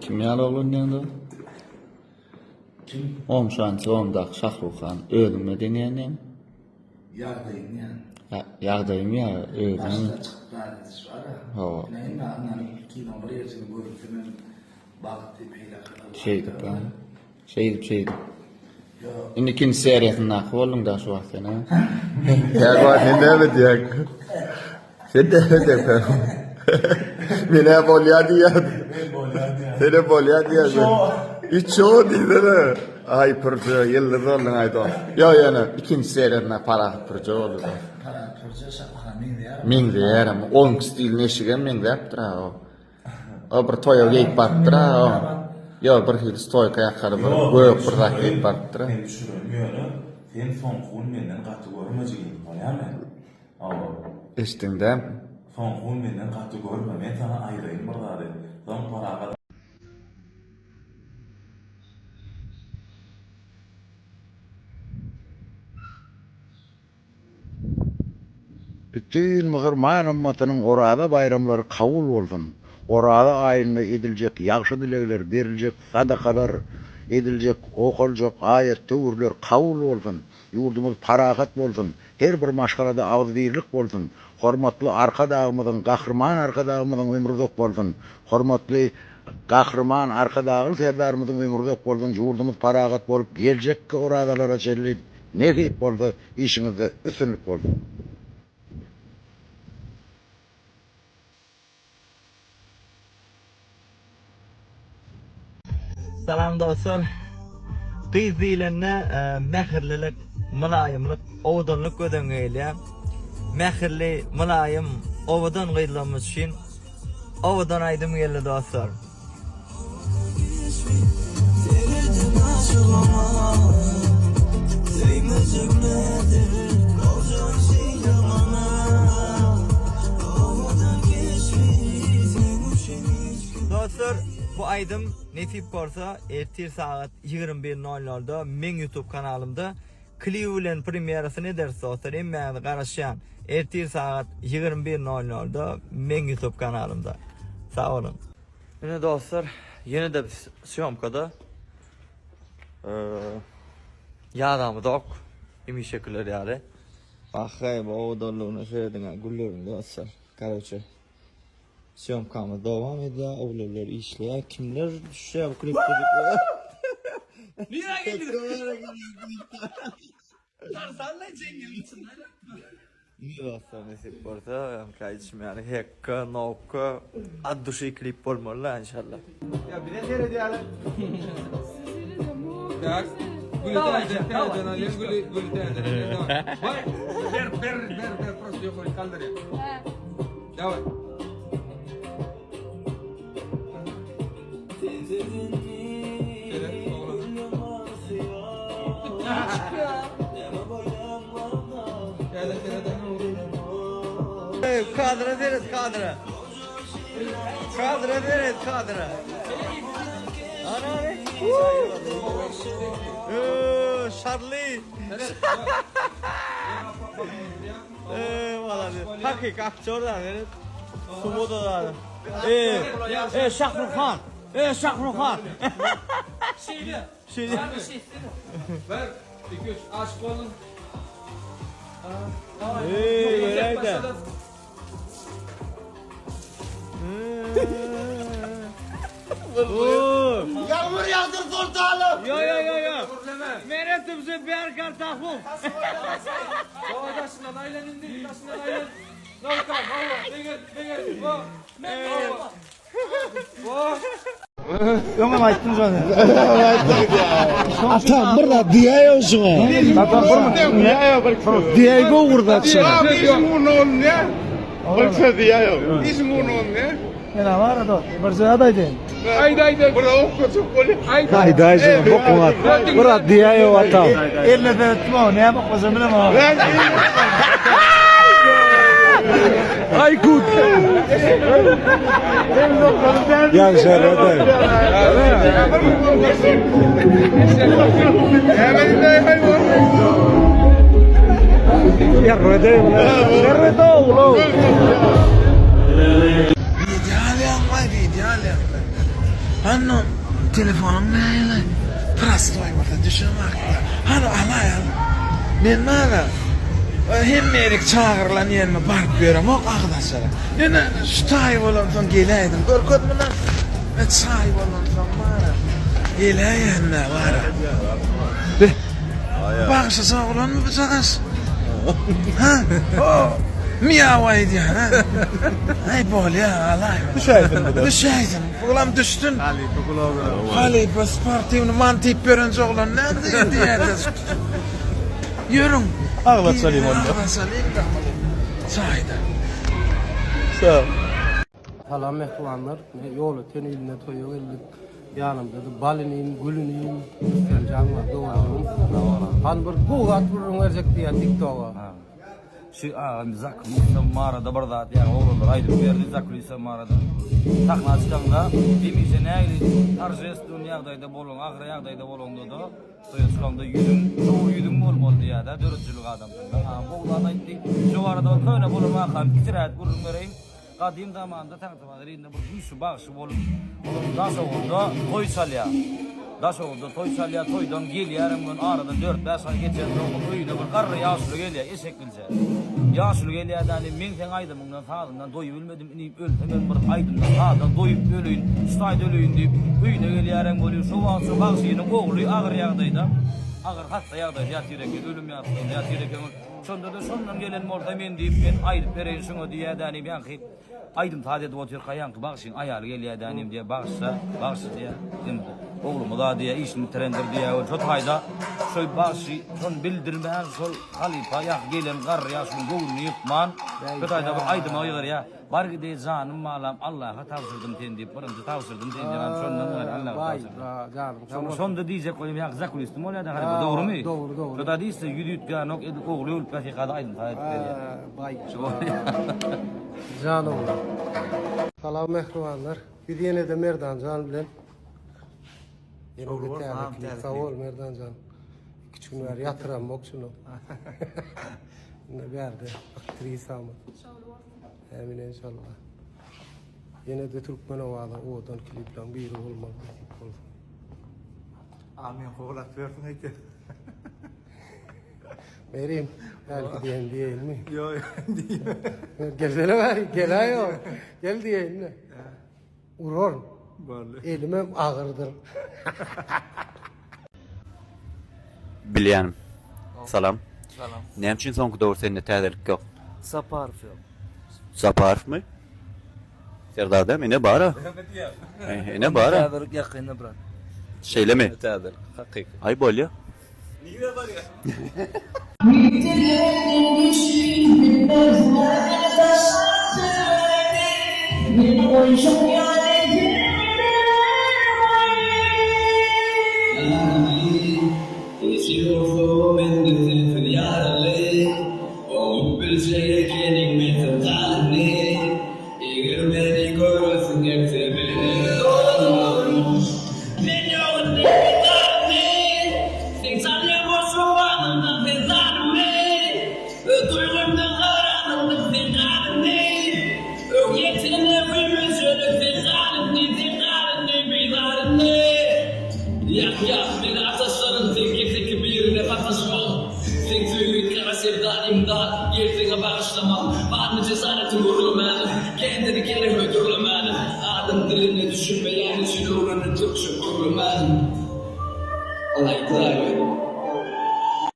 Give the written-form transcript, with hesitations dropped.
Kim ýaly bolan ýa-da? Kim? Şançy ondak Şahruhan özüňe denýän. Ýagdaýym ýa. Ýagdaýym ýa özüň. Başda çykyp bardyş bar. Ha. Näme anany kino bir ýerine görüntülen bagty peýda kılan. Şeydi. Yo. Indi ikinci seriýasyny naky boldum da şu wagtda. Ýa-da hende edýär. Hende edýär. Mene bolýardy ýa. Sene bolýardy ýa. Üço diýdiler. Ay pırjı ýyllar bolan aýdy. Yo ýa-da ikinci seriýasyna para pırjı boldy. Para pırjı şaphan diýär. Min diýär, on stilini eşigen min diýipdir ha. O bir toýa geyip bardyr ha. Yo bir hil toy kaýaklary bir göýük bir zat geyip bardyr. Men düşünýärmi? Sen son gün menden gaty görmejigin, bolýarmy? Awa. Eşdiňde Son gün menden gaty görme, men sana aýdaýyn bir zady. Son paraga Bütün Mıhırman ümmetinin orada bayramları kabul olsun. Orada ayında edilecek yaxşı dilekler, verilecek sadakalar, edilecek, okulacak ayet, tövürler kabul olsun. Yurdumuz parahat olsun. Her bir maşgalada ağzıyırlık olsun. Hormatlı arkadağımızın, kahraman arkadağımızın ömrüdük olsun. Hormatlı kahraman arkadağın serdarımızın ömrüdük olsun. Yurdumuz parahat olup gelecek ki oradalara çelli ne giyip oldu, işinizde üstünlük oldu. Salam dostlar. Kız diýilende mähirlilik, mylaýymlyk, owdanlyk göden gelýär. Mähirli, mylaýym, owdan gydylmyş üçin owdan aýdym geldi dostlar. Dostlar, bu aýdym nesip bolsa ertir saat 21:00'da men YouTube kanalımda Cleveland premierasyny ederse dostlar, emmäňi garaşýan ertir saat 21:00'da men YouTube kanalımda. Sağ olun. Yine dostlar, yine de biz syomkada ýadamy dok, imi şekiller ýaly. Bahay bu owdanlygyny söýdiňe güllerim dostlar. Garaçy. Syomkamyz dowam edýär, owlalar işleýär, kimler düşýär bu klipde. Niye geldi? Sarsanla çengilsin. Niye dostlar nesip Orta kayıtım yani hekka, nokka, ad duşu klip olmalı inşallah. Ya bir de seyrediyalım. Tak. Gülü teyze, televizyon alayım, gülü teyze. Vay, ver, prosto yok, kaldır ya. Devam. Şöyle, oğlum. Kadra deriz kadra. Kadra deriz kadra. Ana ne? Charlie. Valla bir hakik aktörler deriz. Sumoda da. Şahruhan. Şahruhan. Şeyde. Ver, 2-3, aşık olun. Nerede? Yağmur yağdır sultanım. Yo. Meretimize bir kar tahvum. Doğadaşından aylan indi, taşından aylan. Nolka, valla, degel, Yok ama ayttınız onu. Atam burada diye olsun. Atam burada. Diye go burada sen. İsmun ne? Olsa diye yok. İsmun ne? Yana var adı. Barca adaydı. Ayda. Burada okusun kolu. Hayda bokma. Burada diye yok atam. Elle de tutma ne yapmak lazım bilmem ama. Aykut. Yan şerede. Ya ruede. Cerreto, ulo. Hanno telefonum neyle? Prostoy orada düşürmekte. Hanno alay al. Men mana hem erik çağırlan yerine barıp berem ok arkadaşlar. Yana şu tay bolan son geleydim. Görkötmü lan? Çay bolan son mana. Geleyen ne var? Bağışa sağ olan mı bıçağız? Ha? O miyavaydı ya. Ay bol ya alay. Düşeydin. Ulan düştün. Halipa sportivni mantip görünce oğlan ne diye. Yürün. Ağlat salayım onu. Ağlat salayım da. Çayda. Sağ ol. Salam mehmanlar. Yolu tenilinde toyu geldik. Yanımda da baliniyim, gülüniyim. Sen canlı doğalım. Han bir kuğat vurun verecek diye TikTok'a. Şu Zakülüse mağarada barda yani oğlum aydır verdi Zakülüse mağarada. Takna çıkanda demişe neyli tarjes dünyada bolun, ahire yağdayda bolun dedi. Soya çıkanda yüzüm, doğru yüzüm olmalı diye de dörtçülük adamsın. Boğulan aytti. Şu arada köyne bolun akan bitiret vurun vereyim. Kadim zamanda tanıtmaları indi bir güçlü bağışı bolup daş oldu toy salya. Daş oldu toy salya toydan geliyorum ben arada 4-5 ay geçen zaman köyde bir karı yaşlı geliyor eşekilce. Yaşlı geliyor yani men sen aydımından sağından doyup ölmedim inip öldüm ben bir aydımdan sağdan doyup ölüyün stayda ölüyün deyip köyde geliyorum boluyor şu an şu bağışının oğlu ağır yağdaydı. Ağır hatta yağdaydı yatırırken ölüm yatırırken sonunda da sondan gelen orada men deyip ben ayıp vereyim şunu diye yani ben ki aydım tadet otur kayan ki bağışın ayalı geliyor denim diye bağışsa diye değil mi? Oğlumu da diye işini trendir diye o çok hayda şöyle bağışı son bildirmeyen sol halifa yak gelen kar yaşın doğrunu yıkman çok hayda bu aydım ayılır ya var ki de canım malam Allah'a tavsırdım ten deyip barınca tavsırdım ten deyip sondan Allah'a tavsırdım sonda diyecek koyayım yak zakul istim öyle de halifa doğru mu? Doğru. Çok da değilse yürüyüt ya nok oğlu ölüp patikada aydım tadet veriyor. Canım. Salam mehmanlar. Bir yine de Merdan Can bilen. Yine bir tane sağ ol Merdan Can. Küçük var yatıram bak şunu. Ne verdi? Aktrisa mı? Emin inşallah. Yine de Türkmen ovada odan kliplen biri olmalı. Amin koğulat versin heyke. Vereyim. Belki diyen diyeyim mi? Yok değil. Gelsene var. Gel ayo. Gel diyeyim mi? Uror. Elimem ağırdır. Bilýänim. Salam. Salam. Näme üçin soňky döwür sende täzelik ýok? Saparov yok. Saparov mu? Serdar mene bara. Ne bara? Täzelik ýakynda brat. Şeýlemi? Täzelik hakyky. Ay bolýa. Like that.